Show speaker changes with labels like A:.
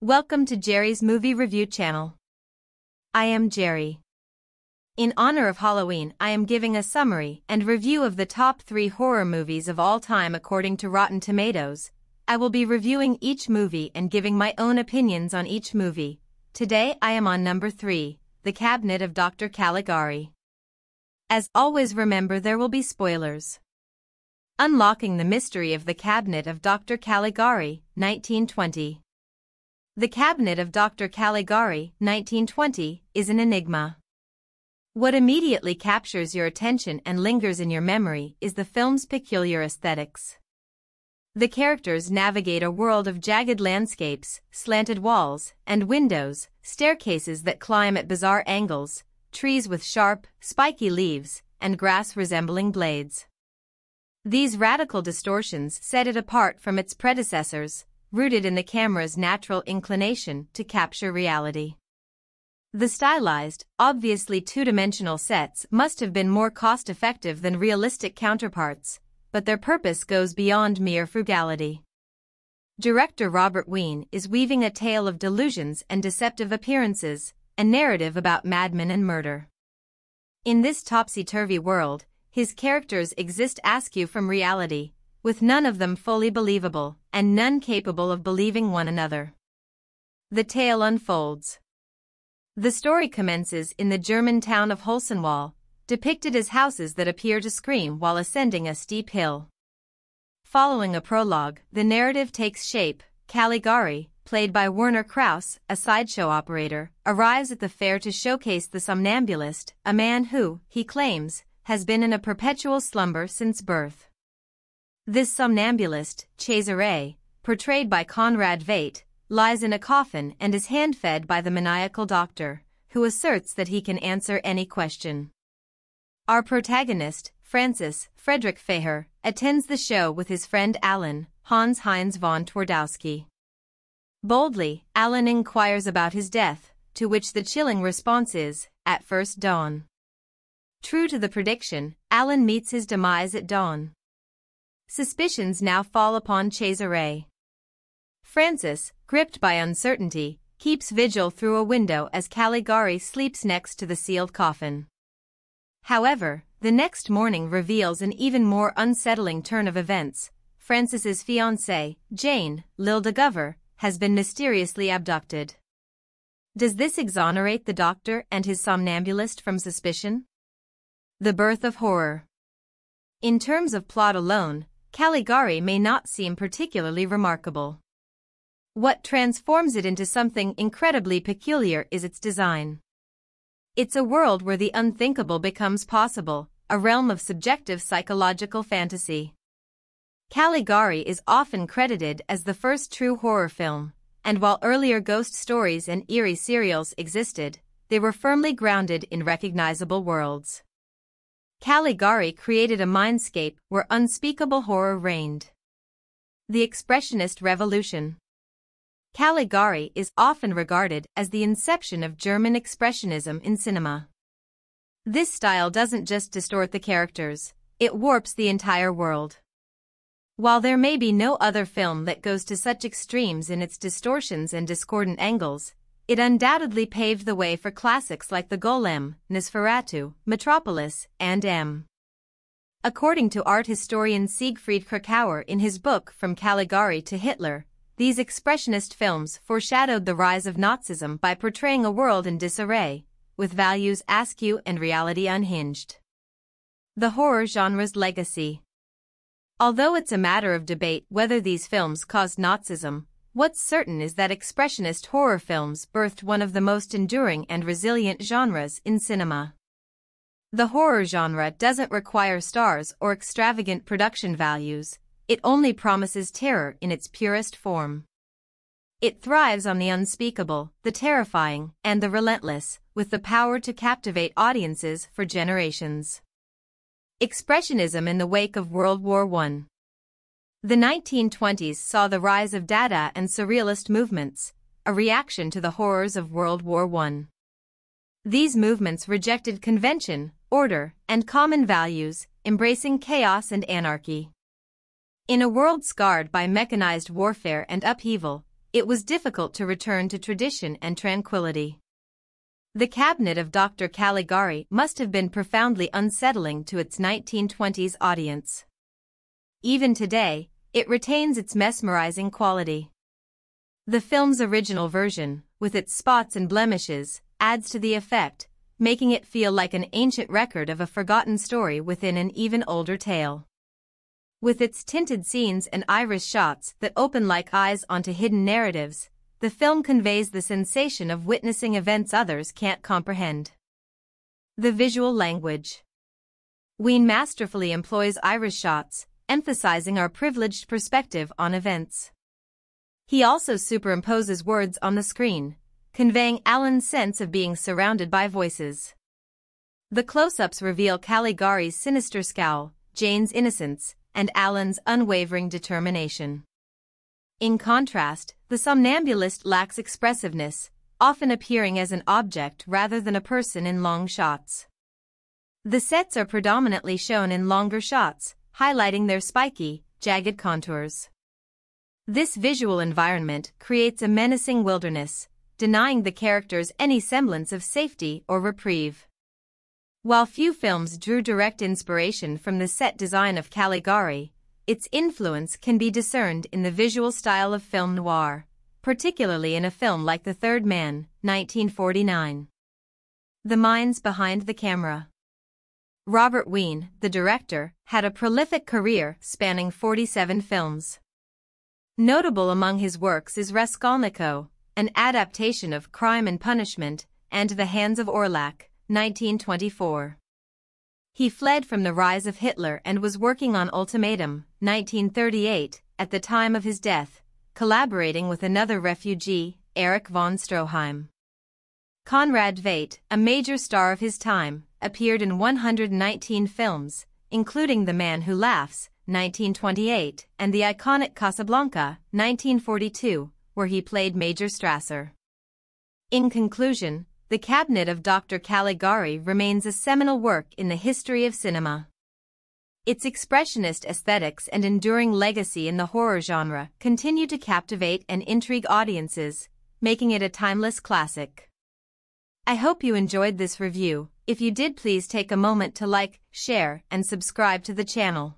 A: Welcome to Jerry's Movie Review Channel. I am Jerry. In honor of Halloween, I am giving a summary and review of the top 3 horror movies of all time according to Rotten Tomatoes. I will be reviewing each movie and giving my own opinions on each movie. Today I am on number 3, The Cabinet of Dr. Caligari. As always, remember there will be spoilers. Unlocking the Mystery of the Cabinet of Dr. Caligari, 1920. The Cabinet of Dr. Caligari, 1920, is an enigma. What immediately captures your attention and lingers in your memory is the film's peculiar aesthetics. The characters navigate a world of jagged landscapes, slanted walls, and windows, staircases that climb at bizarre angles, trees with sharp, spiky leaves, and grass resembling blades. These radical distortions set it apart from its predecessors, rooted in the camera's natural inclination to capture reality. The stylized, obviously two-dimensional sets must have been more cost-effective than realistic counterparts, but their purpose goes beyond mere frugality. Director Robert Wien is weaving a tale of delusions and deceptive appearances, a narrative about madmen and murder. In this topsy-turvy world, his characters exist askew from reality, with none of them fully believable, and none capable of believing one another. The tale unfolds. The story commences in the German town of Holloween, depicted as houses that appear to scream while ascending a steep hill. Following a prologue, the narrative takes shape. Caligari, played by Werner Krauss, a sideshow operator, arrives at the fair to showcase the somnambulist, a man who, he claims, has been in a perpetual slumber since birth. This somnambulist, Cesare, portrayed by Conrad Veidt, lies in a coffin and is hand-fed by the maniacal doctor, who asserts that he can answer any question. Our protagonist, Francis Frederick Feher, attends the show with his friend Alan, Hans Heinz von Twardowski. Boldly, Alan inquires about his death, to which the chilling response is, "At first dawn." True to the prediction, Alan meets his demise at dawn. Suspicions now fall upon Cesare. Francis, gripped by uncertainty, keeps vigil through a window as Caligari sleeps next to the sealed coffin. However, the next morning reveals an even more unsettling turn of events. Francis's fiancée, Jane, Lil de Gover, has been mysteriously abducted. Does this exonerate the doctor and his somnambulist from suspicion? The birth of horror. In terms of plot alone, Caligari may not seem particularly remarkable. What transforms it into something incredibly peculiar is its design. It's a world where the unthinkable becomes possible, a realm of subjective psychological fantasy. Caligari is often credited as the first true horror film, and while earlier ghost stories and eerie serials existed, they were firmly grounded in recognizable worlds. Caligari created a mindscape where unspeakable horror reigned. The Expressionist Revolution. Caligari is often regarded as the inception of German Expressionism in cinema. This style doesn't just distort the characters, it warps the entire world. While there may be no other film that goes to such extremes in its distortions and discordant angles, it undoubtedly paved the way for classics like The Golem, Nosferatu, Metropolis, and M. According to art historian Siegfried Kracauer in his book From Caligari to Hitler, these expressionist films foreshadowed the rise of Nazism by portraying a world in disarray, with values askew and reality unhinged. The horror genre's legacy. Although it's a matter of debate whether these films caused Nazism, what's certain is that expressionist horror films birthed one of the most enduring and resilient genres in cinema. The horror genre doesn't require stars or extravagant production values, it only promises terror in its purest form. It thrives on the unspeakable, the terrifying, and the relentless, with the power to captivate audiences for generations. Expressionism in the wake of World War I. The 1920s saw the rise of Dada and Surrealist movements, a reaction to the horrors of World War I. These movements rejected convention, order, and common values, embracing chaos and anarchy. In a world scarred by mechanized warfare and upheaval, it was difficult to return to tradition and tranquility. The Cabinet of Dr. Caligari must have been profoundly unsettling to its 1920s audience. Even today, it retains its mesmerizing quality. The film's original version, with its spots and blemishes, adds to the effect, making it feel like an ancient record of a forgotten story within an even older tale. With its tinted scenes and iris shots that open like eyes onto hidden narratives, the film conveys the sensation of witnessing events others can't comprehend. The visual language. Wein masterfully employs iris shots, emphasizing our privileged perspective on events. He also superimposes words on the screen, conveying Alan's sense of being surrounded by voices. The close-ups reveal Caligari's sinister scowl, Jane's innocence, and Alan's unwavering determination. In contrast, the somnambulist lacks expressiveness, often appearing as an object rather than a person in long shots. The sets are predominantly shown in longer shots, highlighting their spiky, jagged contours. This visual environment creates a menacing wilderness, denying the characters any semblance of safety or reprieve. While few films drew direct inspiration from the set design of Caligari, its influence can be discerned in the visual style of film noir, particularly in a film like The Third Man, 1949. The minds behind the camera. Robert Wein, the director, had a prolific career spanning 47 films. Notable among his works is Raskolnikov, an adaptation of Crime and Punishment, and The Hands of Orlak, 1924. He fled from the rise of Hitler and was working on Ultimatum, 1938, at the time of his death, collaborating with another refugee, Erich von Stroheim. Conrad Veidt, a major star of his time, appeared in 119 films, including The Man Who Laughs, 1928, and the iconic Casablanca, 1942, where he played Major Strasser. In conclusion, The Cabinet of Dr. Caligari remains a seminal work in the history of cinema. Its expressionist aesthetics and enduring legacy in the horror genre continue to captivate and intrigue audiences, making it a timeless classic. I hope you enjoyed this review. If you did, please take a moment to like, share, and subscribe to the channel.